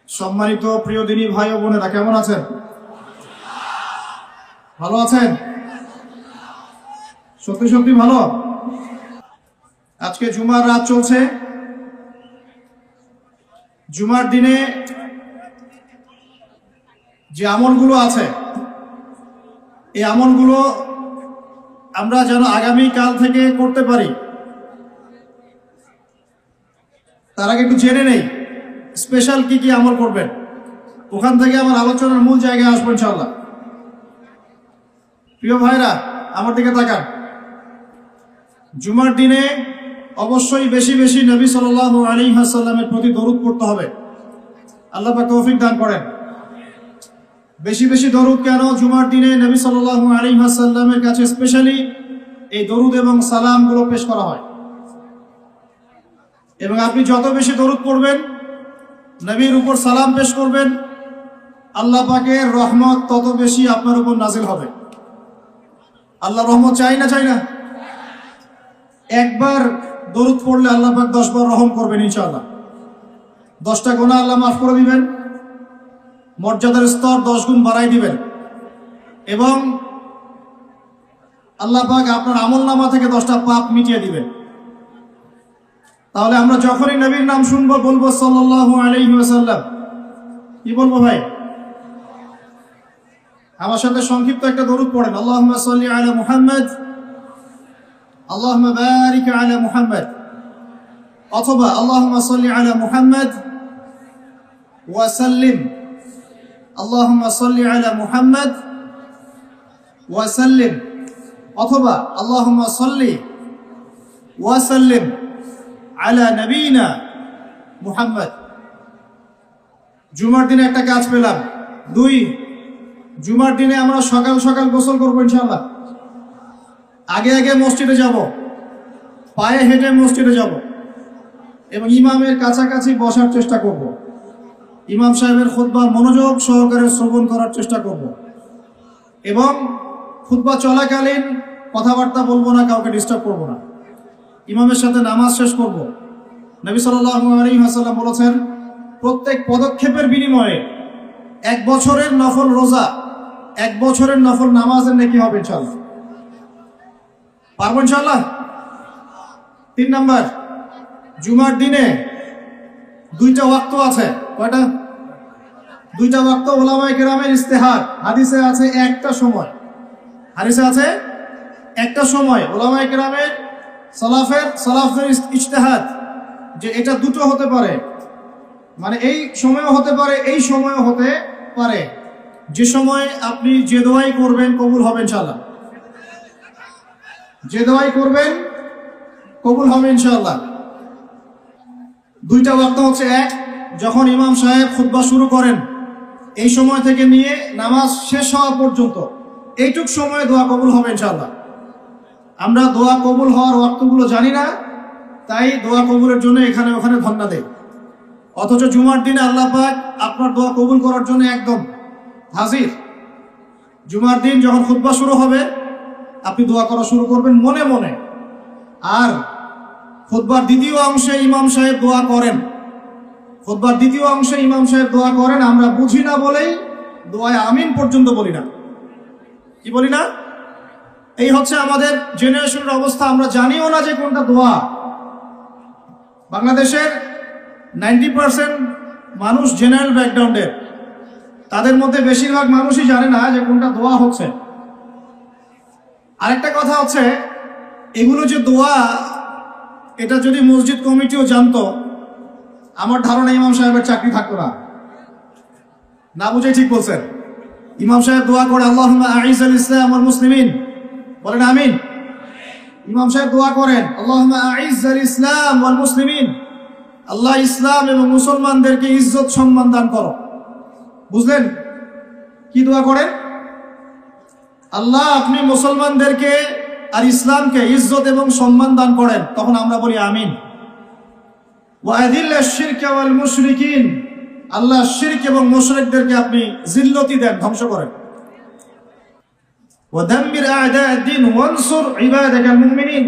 সম্মানিত প্রিয় দিনী ভাই ও বোনেরা, কেমন আছেন? ভালো আছেন? সত্যি সত্যি ভালো? আজকে জুমার রাত চলছে। জুমার দিনে যে আমলগুলো আছে, এই আমলগুলো আমরা যেন আগামী কাল থেকে করতে পারি, তার আগে একটু জেনে নেই স্পেশাল কি কি আমল করবেন। ওখান থেকে আমার আলোচনার মূল জায়গায় আসবো ইনশাআল্লাহ। প্রিয় ভাইরা, আমার দিকে তাকান। জুমার দিনে অবশ্যই বেশি বেশি নবী সাল্লাল্লাহু আলাইহি ওয়াসাল্লামের প্রতি দরুদ পড়তে হবে। আল্লাহ পাক তৌফিক দান করেন। বেশি বেশি দরুদ কেন? জুমার দিনে নবী সাল্লাল্লাহু আলাইহি ওয়াসাল্লামের কাছে স্পেশালি এই দরুদ এবং সালামগুলো পেশ করা হয়, এবং আপনি যত বেশি দরুদ পড়বেন, নবীর উপর সালাম পেশ করবেন, আল্লাহ পাকের রহমত তত বেশি আপনার উপর নাজিল হবে। আল্লাহ রহমত চাই না চাই না? একবার দরুদ পড়লে আল্লাহ পাক 10 বার রহম করবেন ইনশাআল্লাহ। 10টা গুনাহ আল্লাহ মাফ করে দিবেন, মর্যাদার স্তর 10 গুণ বাড়াই দিবেন, এবং আল্লাহ পাক আপনার আমলনামা থেকে 10টা পাপ মিটিয়ে দিবেন। তাহলে আমরা যখনই নবীর নাম শুনবো বলবো সাল্লাল্লাহু আলাইহি ওয়াসাল্লাম। কি বলবো ভাই? আমার সাথে সংক্ষিপ্ত একটা দরুদ পড়েন। আল্লাহুম্মা সাল্লি আলা মুহাম্মদ, আল্লাহুম্মা বারিক আলা মুহাম্মদ, অথবা আল্লাহুম্মা সাল্লি আলা মুহাম্মদ ওয়া সাল্লিম। আল্লাহুম্মা সাল্লি আলা মুহাম্মদ ওয়া সাল্লিম, অথবা আল্লাহুম্মা সাল্লি ওয়া সাল্লিম আলা নবীনা মুহাম্মদ। জুমার দিনে একটা কাজ পেলাম। 2, জুমার দিনে আমরা সকাল সকাল গোসল করবো ইনশাআল্লাহ। আগে আগে মসজিদে যাব, পায়ে হেঁটে মসজিদে যাব, এবং ইমামের কাছাকাছি বসার চেষ্টা করব। ইমাম সাহেবের খুতবা মনোযোগ সহকারে শ্রবণ করার চেষ্টা করব, এবং খুতবা চলাকালীন কথাবার্তা বলবো না, কাউকে ডিস্টার্ব করব না। ইমামের সাথে নামাজ শেষ করব। নবী সাল্লাল্লাহু আলাইহি ওয়াসাল্লাম বলেছেন, প্রত্যেক পদক্ষেপের বিনিময়ে 1 বছরের নফল রোজা, 1 বছরের নফল নামাজের নেকি হবে ইনশাআল্লাহ। পারবো ইনশাআল্লাহ? 3 নাম্বার, জুমার দিনে 2টা ওয়াক্ত আছে। কয়টা? 2টা ওয়াক্ত উলামায়ে কেরামের ইজতিহাদ। হাদিসে আছে একটা সময়, হাদিসে আছে একটা সময়। উলামায়ে কেরামের সালাফের ইজতিহাদ যে এটা দুটো হতে পারে, মানে এই সময়ও হতে পারে, এই সময়ও হতে পারে। যে সময় আপনি যে দোয়াই করবেন কবুল হবে ইনশাআল্লাহ। যে দোয়াই করবেন কবুল হবে ইনশাআল্লাহ। 2টা ওয়াক্ত হচ্ছে, 1 যখন ইমাম সাহেব খুতবা শুরু করেন, এই সময় থেকে নিয়ে নামাজ শেষ হওয়া পর্যন্ত এইটুক সময়ে দোয়া কবুল হবে ইনশাআল্লাহ। আমরা দোয়া কবুল হওয়ার ওয়াক্তগুলো জানি না, তাই দোয়া কবুলের জন্য এখানে ওখানে ধন্না দেয়। অথচ জুমার দিনে আল্লাহ পাক আপনার দোয়া কবুল করার জন্য একদম হাজির। জুমার দিন যখন খুতবা শুরু হবে, আপনি দোয়া করা শুরু করবেন মনে মনে। আর খুতবার দ্বিতীয় অংশে ইমাম সাহেব দোয়া করেন, খুতবার দ্বিতীয় অংশে ইমাম সাহেব দোয়া করেন, আমরা বুঝি না বলেই দোয়ায় আমিন পর্যন্ত বলি না। কি বলি না? এই হচ্ছে আমাদের জেনারেশনের অবস্থা। আমরা জানিও না যে কোনটা দোয়া। বাংলাদেশের 90% মানুষ জেনারেল ব্যাকগ্রাউন্ডের, তাদের মধ্যে বেশিরভাগ মানুষই জানে না যে কোনটা দোয়া হচ্ছে। আরেকটা কথা হচ্ছে, এগুলো যে দোয়া, এটা যদি মসজিদ কমিটিও জানতো, আমার ধারণা ইমাম সাহেবের চাকরি থাকতো না। না বুঝে ঠিক বলছেন। ইমাম সাহেব দোয়া করে আল্লাহুম্মা আইজ্জাল ইসলাম ওয়াল মুসলিমিন, বলেন আমিন। ইমাম সাহেব দোয়া করেন আল্লাহুম্মা আইজ্জাল ইসলাম ওয়াল মুসলিমিন, আল্লাহ ইসলাম এবং মুসলমানদেরকে ইজ্জত সম্মান দান করো। বুঝলেন কি দোয়া করেন? আল্লাহ আপনি মুসলমানদেরকে আর ইসলামকে ইজ্জত এবং সম্মান দান করেন। তখন আমরা বলি আমিন। ওয়া আযিল্লাশ শিরকা ওয়াল মুশরিকিন, আল্লাহ শিরক এবং মুশরিকদেরকে আপনি জিল্লতি দেন, ধ্বংস করেন। ওয়া দাম্মির আ'দা'আদ-দ্বীন ওয়ানসুর ইবাদাকাল মুমিনিন,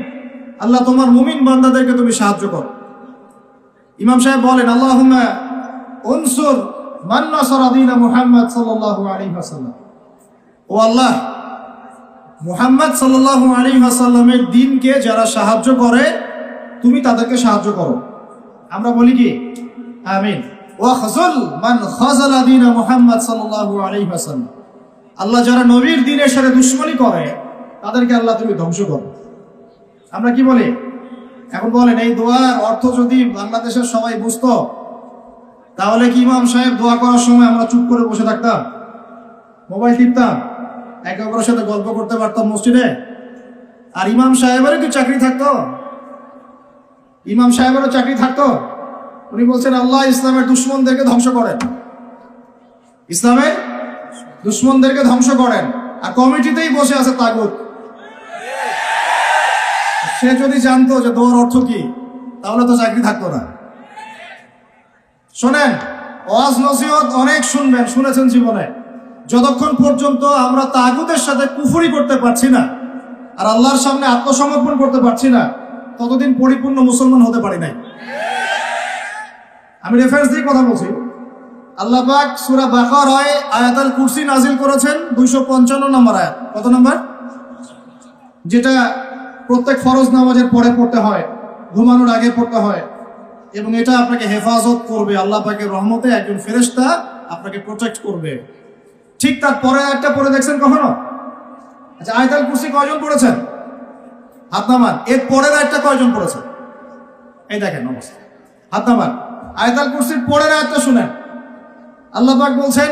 আল্লাহ তোমার মুমিন বান্দাদেরকে তুমি সাহায্য করো। ইমাম সাহেব বলেন আল্লাহুম্মা উনসুর মান নাসারা দীন মুহাম্মদ সাল্লাল্লাহু আলাইহি ওয়াসাল্লাম। ও আল্লাহ, মুহাম্মদ সাল্লাল্লাহু আলাইহি ওয়াসাল্লামের দ্বীনকে যারা সাহায্য করে তুমি তাদেরকে সাহায্য করো। আমরা বলি কি আমিন। ওয়াখযুল মান খাযালা দীন মুহাম্মদ সাল্লাল্লাহু আলাইহি ওয়াসাল্লাম। আল্লাহ যারা নবীর দ্বীনের সাথে দুশমনী করে তাদেরকে আল্লাহ তুমি ধ্বংস করো। আমরা কি বলি? এখন বলেন, এই দোয়ার অর্থ যদি বাংলাদেশের সবাই বুঝতো তাহলে কি ইমাম সাহেব দোয়া করার সময় আমরা চুপ করে বসে থাকতাম, মোবাইল টিপতাম, একে অপরের সাথে গল্প করতে পারতাম মসজিদে? আর ইমাম সাহেবেরও কি চাকরি থাকতো? ইমাম সাহেবেরও চাকরি থাকতো? উনি বলছেন আল্লাহ ইসলামের দুশ্মনদেরকে ধ্বংস করেন, ইসলামের দুশ্মনদেরকে ধ্বংস করেন। আর কমিটিতেই বসে আছে তাগুত। সে যদি জানতো যে দোয়ার অর্থ কি তাহলে তো চাকরি থাকতো না। শোনেন, ওয়াজ নসিহত অনেক শুনবেন, শুনেছেন জীবনে, যতক্ষণ পর্যন্ত আমরা তাগুতের সাথে কুফরি করতে পারছি না আর আল্লাহর সামনে আত্মসমর্পণ করতে পারছি না ততদিন পরিপূর্ণ মুসলমান হতে পারি নাই। আমি রেফারেন্স দিয়ে কথা বলছি। আল্লাহ পাক সূরা বাকারায় আয়াতুল কুরসি নাজিল করেছেন 255 নম্বর আয়াত। কত নম্বর? যেটা প্রত্যেক ফরজ নামাজের পরে পড়তে হয়, ঘুমানোর আগে পড়তে হয়, এবং এটা আপনাকে হেফাজত করবে। আল্লাহ পাকের রহমতে একজন ফেরেশতা আপনাকে প্রোটেক্ট করবে। ঠিক তার পরে একটা পড়ে দেখছেন কখনো? আচ্ছা, আয়াতুল কুরসি কয়জন পড়েছেন? হাত নামান। এর পরের আয়াতটা কয়জন পড়েছেন? এই দেখেন অবস্থা, হাত নামান। আয়াতুল কুরসির পরের আয়াতটা শুনেন। আল্লাহ পাক বলছেন,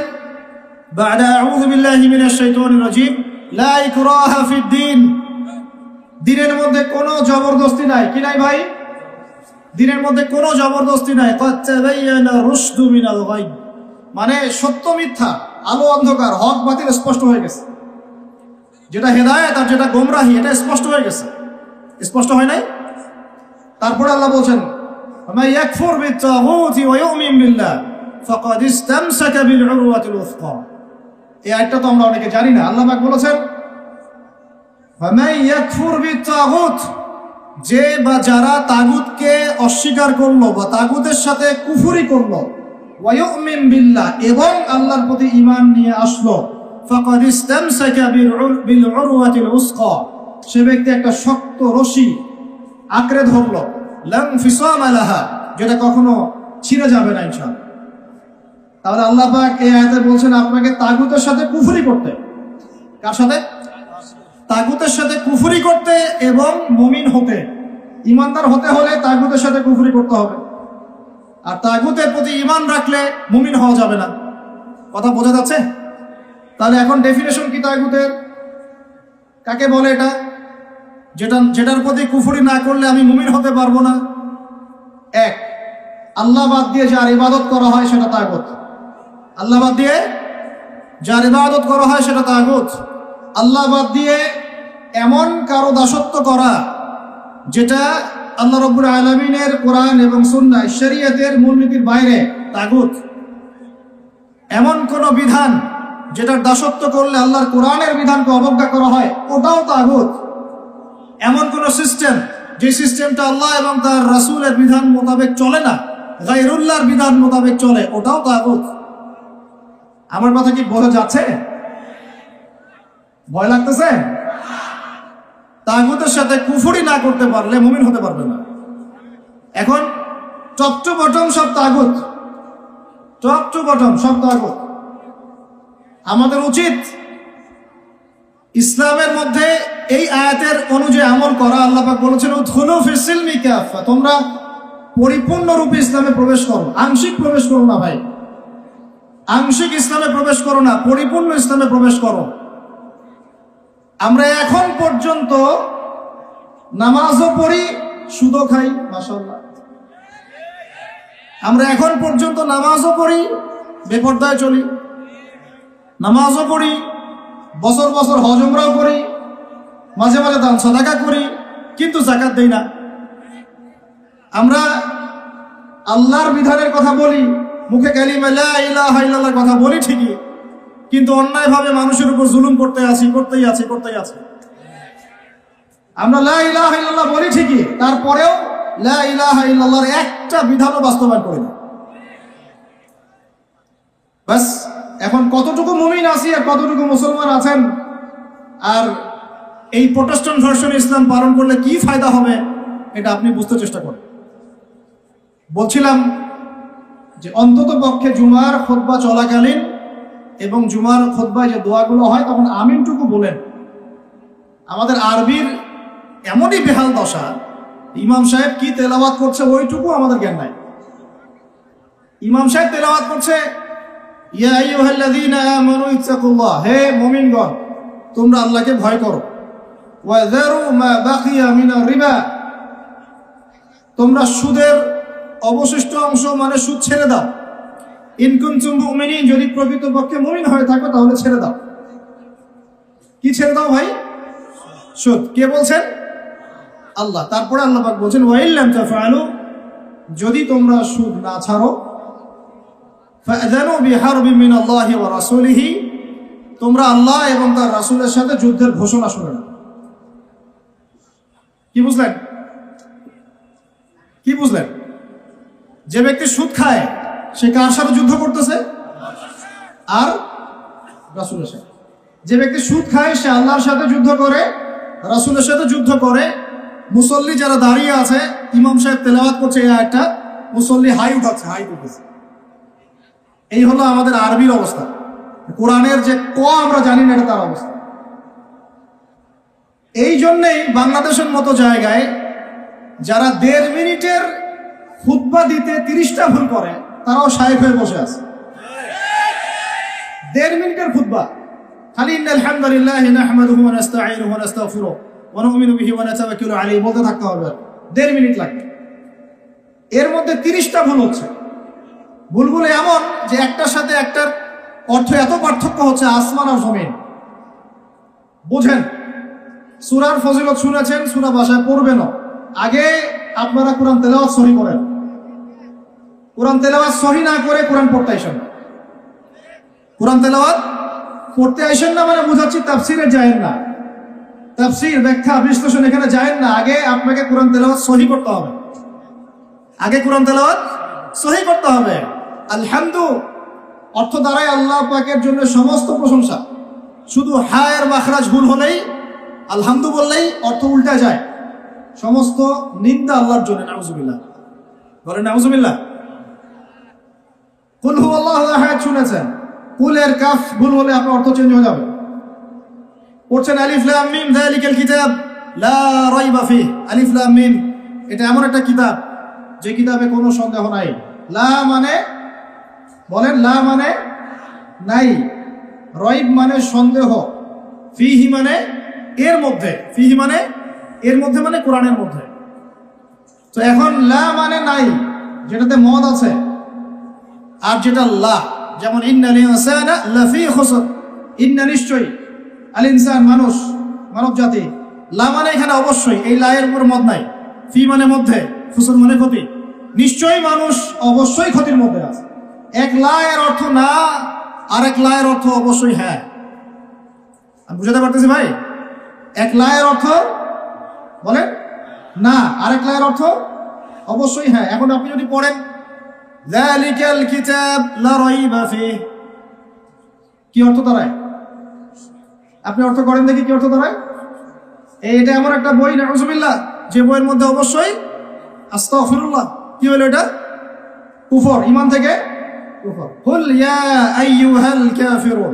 বা'দা আউযু বিল্লাহি মিনাশ শাইতানির রাজীম, লা ইকরাহা ফিদ-দীন। দ্বীনের মধ্যে কোনো জবরদস্তি নাই। কি নাই ভাই? দ্বীনের মধ্যে কোনো জবরদস্তি নাই। ক্বাদ তাবায়্যানা রুশদু মিনাল গাই, মানে সত্য মিথ্যা, আলো অন্ধকার, হক বাতিল স্পষ্ট হয়ে গেছে। যেটা হেদায়েত আর যেটা গোমরাহি এটা স্পষ্ট হয়ে গেছে। স্পষ্ট হয় নাই? তারপরে আল্লাহ বলছেন, মান ইয়াকফুর বিত-তাগুতি ওয়া ইউমিন বিল্লাহ ফাকাদ ইসতামসাকা বিল উরওয়াতিল উসকা। এই আয়াতটা তো আমরা অনেকে জানি না। আল্লাহ পাক বলেছেন, মান ইয়াকফুর বিত-তাগুত, যে বা যারা তাগুতকে অস্বীকার করলো বা তাগুতের সাথে কুফরি করলো, ওয়া ইউমিন বিল্লাহ, এবং আল্লাহর প্রতি ঈমান নিয়ে আসলো, ফাকাদ ইসতামসাকা বিল উরওয়াতিল উসকা, সে ব্যক্তি একটা শক্ত রশি আঁকড়ে ধরলো, লা ইনফিসামা লাহা, যেটা কখনো ছিঁড়ে যাবে না ইনশাআল্লাহ। তাহলে আল্লাহ পাক এই আয়াতে বলছেন আপনাকে তাগুতের সাথে কুফরি করতে। কার সাথে? তাগুতের সাথে কুফরি করতে এবং মুমিন হতে। ইমানদার হতে হলে তাগুতের সাথে কুফরি করতে হবে, আর তাগুতের প্রতি ঈমান রাখলে মুমিন হওয়া যাবে না। কথা বোঝা যাচ্ছে? তাহলে এখন ডেফিনেশন কি তাগুতের? কাকে বলে এটা? যেটার প্রতি কুফরি না করলে আমি মুমিন হতে পারবো না। এক, আল্লাহ বাদ দিয়ে যার ইবাদত করা হয় সেটা তাগুত। আল্লাহ বাদ দিয়ে যার ইবাদত করা হয় সেটা তাগুত। আল্লাহ বাদ দিয়ে এমন কারো দাসত্ব করা যেটা আল্লাহ রাব্বুল আলামিনের কোরআন এবং সুন্নাহ শরীয়তের মূলনীতির বাইরে, তাগুত। এমন কোন বিধান যেটার দাসত্ব করলে আল্লাহর কোরআনের বিধানকে অবজ্ঞা করা হয়, ওটাও তাগুত। এমন কোন সিস্টেম যে সিস্টেমটা আল্লাহ এবং তার রাসূলের বিধান মোতাবেক চলে না, গায়রুল্লাহর বিধান মোতাবেক চলে, ওটাও তাগুত। আমার কথা কি বোঝা যাচ্ছে? ভয় লাগতেছে? তাগুতের সাথে কুফরি না করতে পারলে মুমিন হতে পারবে না। এখন টপ টু বটম সব তাগুত, টপ টু বটম সব তাগুত। আমাদের উচিত ইসলামের মধ্যে এই আয়াতের অনুযায়ী আমল করা। আল্লাহ পাক বলেছেন, উদখুলু ফিস সিলমি কাফা, তোমরা পরিপূর্ণরূপে ইসলামে প্রবেশ করো, আংশিক প্রবেশ করো না ভাই। আংশিক ইসলামে প্রবেশ করো না, পরিপূর্ণ ইসলামে প্রবেশ করো। আমরা এখন পর্যন্ত নামাজও পড়ি, সুদও খাই, মাশাআল্লাহ। আমরা এখন পর্যন্ত নামাজও পড়ি, বেপরদায় চলি, নামাজও পড়ি, বছর বছর হজ উমরাও করি, মাঝে মাঝে দান সাদাকা করি, কিন্তু যাকাত দেই না। আমরা আল্লাহর বিধানের কথা বলি, মুখে কালিমা লা ইলাহা ইল্লাল্লাহর কথা বলি ঠিকই, কিন্তু অন্যায়ভাবে মানুষের উপর জুলুম করতেই আছি। আমরা লা ইলাহা ইল্লাল্লাহ বলি ঠিকই, তারপরেও লা ইলাহা ইল্লাল্লাহর একটা বিধানও বাস্তবায়ন করি না। এখন কতটুকু মুমিন আছি আর কতটুকু মুসলমান আছেন, আর এই প্রোটেস্ট্যান্ট ভার্সন ইসলাম পালন করলে কি ফায়দা হবে, এটা আপনি বুঝতে চেষ্টা করেন। বলছিলাম যে অন্তত পক্ষে জুমার খুতবা চলাকালীন এবং জুমার খুতবায় যে দোয়াগুলো হয় তখন আমিনটুকু বলেন। আমাদের আরবির এমনই বেহাল দশা, ইমাম সাহেব কি তেলাওয়াত করছে ওইটুকু আমাদের জ্ঞান নাই। ইমাম সাহেব তেলাওয়াত করছে ইয়া আইয়ুহাল্লাযীনা আমানু ইত্তাকুল্লাহ, হে মুমিনগণ তোমরা আল্লাহকে ভয় করো, ওয়া যারু মা বাকিয়া মিনার রিবা, তোমরা সুদের অবশিষ্ট অংশ মানে সুদ ছেড়ে দাও, ইন কুনতুম মুমিনিন, যদি প্রকৃতপক্ষে মুমিন হয়ে থাকো তাহলে ছেড়ে দাও। কি ছেড়ে দাও ভাই? সুদ। কে বলছেন? আল্লাহ। তারপরে আল্লাহ পাক বলছেন ওয়া ইল্লাম তাফআলু, যদি তোমরা সুদ না ছাড়ো, ফাআযানু বিহারবিন মিনাল্লাহি ওয়া রাসূলিহি, তোমরা আল্লাহ এবং তার রাসূলের সাথে যুদ্ধের ঘোষণা শুনে নাও। কি বুঝলেন? কি বুঝলেন? যে ব্যক্তি সুদ খায় সে কার সাথে যুদ্ধ করতেছে? আর রাসূলের সাথে। যে ব্যক্তি সুদ খায় সে আল্লাহর সাথে যুদ্ধ করে, রাসূলের সাথে যুদ্ধ করে। মুসল্লি যারা দাঁড়িয়ে আছে, ইমাম সাহেব তেলাওয়াত করছে এই আয়াতটা, মুসল্লি হাই উঠাচ্ছে, হাই উঠেছে। এই হলো আমাদের আরবির অবস্থা। কোরআনের যে ক আমরা জানি না, এটা তার অবস্থা। এই জন্যেই বাংলাদেশের মতো জায়গায় যারা 1.5 মিনিটের খুতবা দিতে 30টা ভুল করে, তারাও শায়েখ হয়ে বসে আছে। 1.5 মিনিটের খুতবা, খালি ইন্নাল হামদুলিল্লাহি নাহমাদুহু ওয়া নাস্তাঈনুহু ওয়া নাস্তাগফিরুহু ওয়া নু'মিনু বিহি ওয়া নাতাওয়াক্কালু আলাইহি বলতে থাকতে হবে। 1.5 মিনিট লাগবে। এর মধ্যে 30টা ভুল হচ্ছে। ভুলগুলো এমন যে একটার সাথে একটার অর্থ এত পার্থক্য হচ্ছে আসমান আর জমিন। বুঝেন, সূরার ফজিলত শুনেছেন, সূরা ভাষায় পড়বেন। আগে আপনারা কোরআন তেলাওয়াত সহি করেন। কোরআন তেলাওয়াত সহি না করে কোরআন পড়তে আইসেন না। কোরআন তেলাওয়াত পড়তে আইসেন না মানে বুঝাচ্ছি তাফসিরে যায়েন না, তাফসির ব্যাখ্যা বিশ্লেষণ এখানে যায়েন না। আগে আপনাকে কোরআন তেলাওয়াত সহি করতে হবে। আগে কোরআন তেলাওয়াত সহি করতে হবে। আলহামদু অর্থ দ্বারাই আল্লাহ পাকের জন্য সমস্ত প্রশংসা। শুধু হায়ের মাখরাজ ভুল হলেই, আলহামদু বললেই অর্থ উল্টা যায়। সমস্ত নিন্দা আল্লাহর জন্য। নাউজুবিল্লাহ বলেন, নাউজুবিল্লাহ। কুল হুয়াল্লাহু আহাদ শুনেছেন, কুলের কাফ ভুল হলে আপনার অর্থ চেঞ্জ হয়ে যাবে। পড়ছেন আলিফ লাম মিম যালিকাল কিতাব লা রাইবা ফিহি। আলিফ লাম মিম এটা এমন একটা কিতাব যে কিতাবে কোনো সন্দেহ নাই। লা মানে বলেন, লা মানে নাই, রাইব মানে সন্দেহ, ফিহি মানে এর মধ্যে, ফিহি মানে এর মধ্যে মানে কোরআনের মধ্যে। তো এখন লা মানে নাই, যেটাতে মদ আছে, আর যেটা লা, যেমন ইন্নাল ইনসানা লাফি খুসর, ইন্না নিশ্চয়ই, আল ইনসান মানুষ, মানব জাতি। লা মানে এখানে অবশ্যই, এই লা এর উপর মদ নাই। ফি মানে মধ্যে, খুসর মানে ক্ষতি। নিশ্চয়ই মানুষ অবশ্যই ক্ষতির মধ্যে আছে। এক লা এর অর্থ না, আর এক লা এর অর্থ অবশ্যই হ্যাঁ। আমি বুঝাতে পারতেছি ভাই? এক লা এর অর্থ বলেন না, আরেক লা এর অর্থ অবশ্যই হ্যাঁ। এখন আপনি যদি পড়েন যালিকাল কিতাব লা রাইবা ফিহি, কি অর্থ দাঁড়ায়? আপনি অর্থ করেন দেখি কি অর্থ দাঁড়ায়। এটা এমন একটা বই, নাউজুবিল্লাহ, যে বইয়ের মধ্যে অবশ্যই, আস্তাগফিরুল্লাহ, কি হলো এটা? কুফর, ঈমান থেকে কুফর। কুল ইয়া আইয়ুহাল কাফিরুন,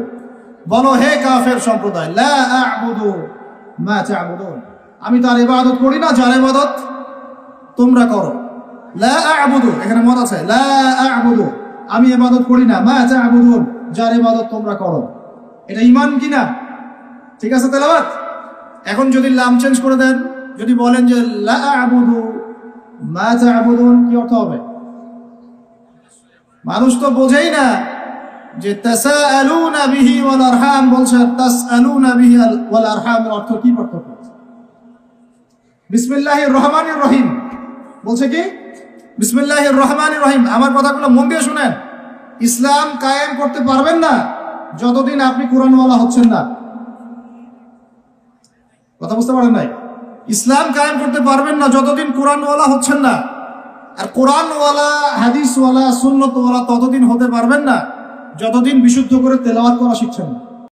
বলো হে কাফের সম্প্রদায়, লা আ'বুদু মা তা'বুদুন, আমি তার ইবাদত করি না যার ইবাদত তোমরা করো। লা আ'বুদু, এখানে মত আছে, লা আ'বুদু, আমি ইবাদত করি না, মা তা'বুদুন, যার ইবাদত তোমরা করো। এটা ঈমান কিনা? ঠিক আছে তেলাওয়াত। এখন যদি লাম চেঞ্জ করে দেন, যদি বলেন যে লা আ'বুদু মা তা'বুদুন, কি অর্থ হবে? মানুষ তো বোঝেই না যে তাসাআলুনা বিহি ওয়াল আরহাম বলছে, তাসআলুনা বিহি ওয়াল আরহামের অর্থ কি পার্থক্য? বিসমিল্লাহির রহমানির রহিম বলছে কি? বিসমিল্লাহির রহমানির রহিম। আমার কথাগুলো মন দিয়ে শুনেন। ইসলাম কায়েম করতে পারবেন না যতদিন আপনি কোরআনওয়ালা হচ্ছেন না। কথা বুঝতে পারেন নাই? ইসলাম কায়েম করতে পারবেন না যতদিন কোরআনওয়ালা হচ্ছেন না। আর কোরআনওয়ালা, হাদিসওয়ালা, সুন্নতওয়ালা ততদিন হতে পারবেন না যতদিন বিশুদ্ধ করে তেলাওয়াত করা শিখছেন না।